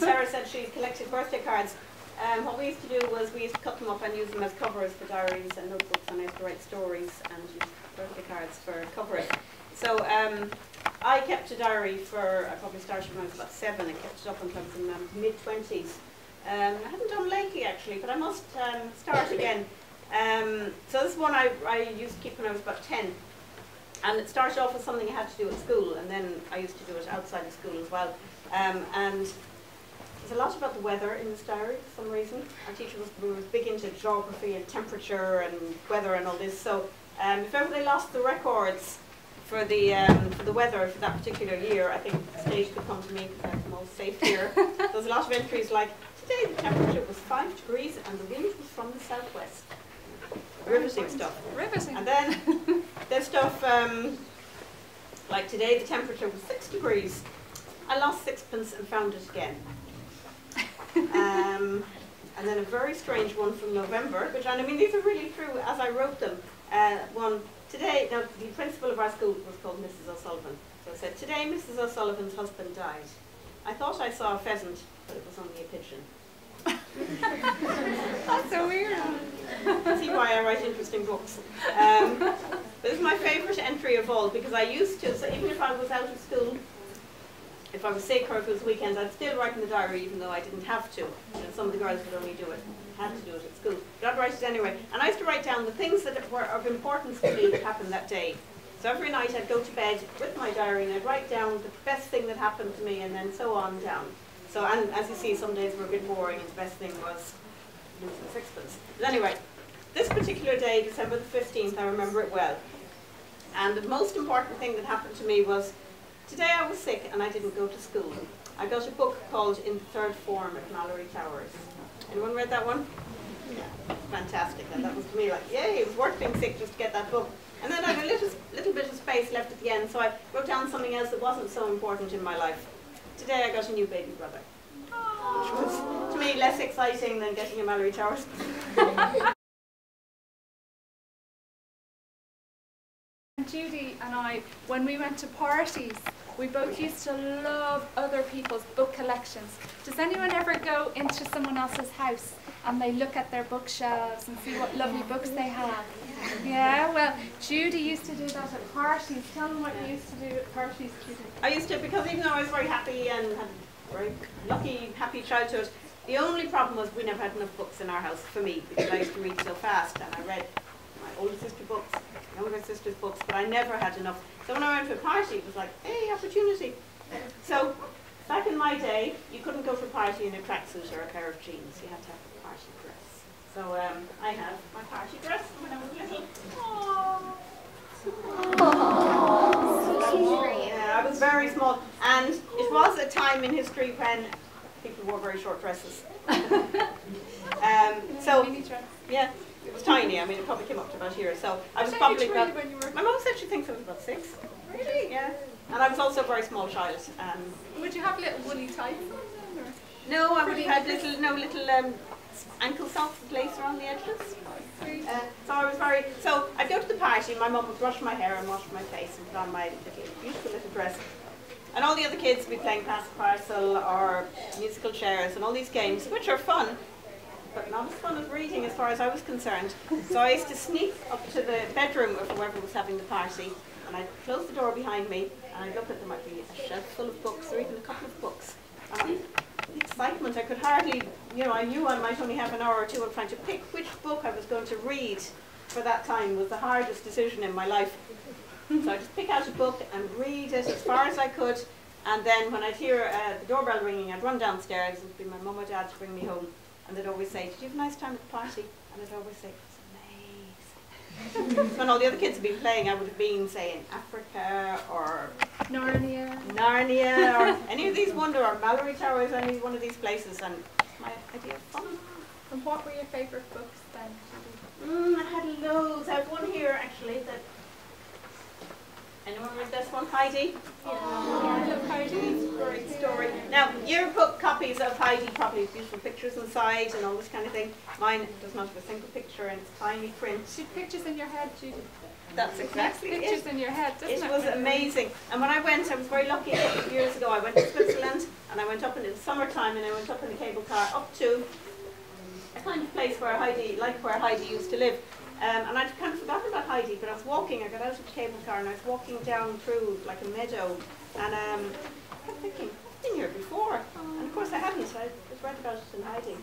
Sarah said she collected birthday cards. What we used to do was we used to cut them up and use them as covers for diaries and notebooks, and I used to write stories and use birthday cards for covers. So I kept a diary for, I probably started when I was about 7 and kept it up until I was in my mid-20s. I hadn't done lately actually, but I must start again. So this is one I used to keep when I was about 10. And it started off as something I had to do at school, and then I used to do it outside of school as well. And there's a lot about the weather in this diary for some reason. Our teacher was big into geography and temperature and weather and all this. So if ever they lost the records for the weather for that particular year, I think the stage could come to me because I'm most safe here. There's a lot of entries like, today the temperature was 5 degrees and the wind was from the southwest. Riveting stuff. Riveting. And then there's stuff like today the temperature was 6 degrees. I lost sixpence and found it again. And then a very strange one from November, which, and I mean these are really true as I wrote them. One today, now the principal of our school was called Mrs. O'Sullivan. So it said, today Mrs. O'Sullivan's husband died. I thought I saw a pheasant, but it was only a pigeon. That's so weird. See why I write interesting books. This is my favourite entry of all because I used to, so even if I was out of school, if I was sick or if it was weekends, I'd still write in the diary even though I didn't have to. You know, some of the girls would only do it, had to do it at school. But I'd write it anyway. And I used to write down the things that were of importance to me that happened that day. So every night I'd go to bed with my diary and I'd write down the best thing that happened to me and then so on down. So, and as you see, some days were a bit boring and the best thing was losing sixpence. But anyway, this particular day, December the 15th, I remember it well. And the most important thing that happened to me was, today I was sick and I didn't go to school. I got a book called In the Third Form at Mallory Towers. Anyone read that one? Yeah, fantastic. And that was to me like, yay, it was worth being sick just to get that book. And then I had a little bit of space left at the end, so I wrote down something else that wasn't so important in my life. Today I got a new baby brother, which was to me less exciting than getting a Mallory Towers. Judy and I, when we went to parties, we both used to love other people's book collections. Does anyone ever go into someone else's house and they look at their bookshelves and see what lovely books they have? Yeah, well, Judy used to do that at parties. Tell them what you used to do at parties, Judy. I used to, because even though I was very happy and had a very lucky, happy childhood, the only problem was we never had enough books in our house for me because I used to read so fast and I read my older sister's books, my younger sister's books, but I never had enough. So when I went to a party, it was like, hey, opportunity. So back in my day, you couldn't go to a party in a tracksuit or a pair of jeans. You had to have a party dress. So I have my party dress when I was little. Aww. Yeah, I was very small, and it was a time in history when people wore very short dresses. So yeah, it was tiny. I mean, it probably came up to about here. So I was probably about. My mum said she thinks I was about 6. Really? Yeah. And I was also a very small child. Would you have little woolly tights on them? Or? No, I would have had little ankle socks with lace around the edges. So I was very. So I'd go to the party. My mum would brush my hair and wash my face and put on my beautiful little dress. And all the other kids would be playing pass parcel or musical chairs and all these games, which are fun, but not as fun as reading as far as I was concerned. So I used to sneak up to the bedroom of whoever was having the party, and I'd close the door behind me, and I'd look at there might be a shelf full of books, or even a couple of books. And the excitement, I could hardly, I knew I might only have an hour or two of trying to pick which book I was going to read for that time was the hardest decision in my life. So I'd just pick out a book and read it as far as I could, and then when I'd hear the doorbell ringing, I'd run downstairs. It would be my mum or dad to bring me home, and they'd always say, did you have a nice time at the party? And I'd always say, it was amazing. When all the other kids would be playing, I would have been saying Africa or Narnia or any of these or Mallory Towers, any one of these places, and my idea of fun. And what were your favourite books then? I had loads. I have one here actually that. Anyone read this one? Heidi? Yeah. I love Heidi. Great story. Now, yearbook copies of Heidi, probably beautiful pictures inside and all this kind of thing. Mine does not have a single picture and it's tiny print. She had pictures in your head, Judy. That's exactly it. Pictures in your head, doesn't it? It was amazing. And when I went, I was very lucky a couple of years ago. I went to Switzerland And I went up in the summertime, and I went up in the cable car up to a kind of place where Heidi, like where Heidi used to live. And I'd kind of forgotten about Heidi, but I was walking, I got out of the cable car and I was walking down through like a meadow, and I kept thinking, I've been here before. And of course I hadn't, so I just read about it in Heidi.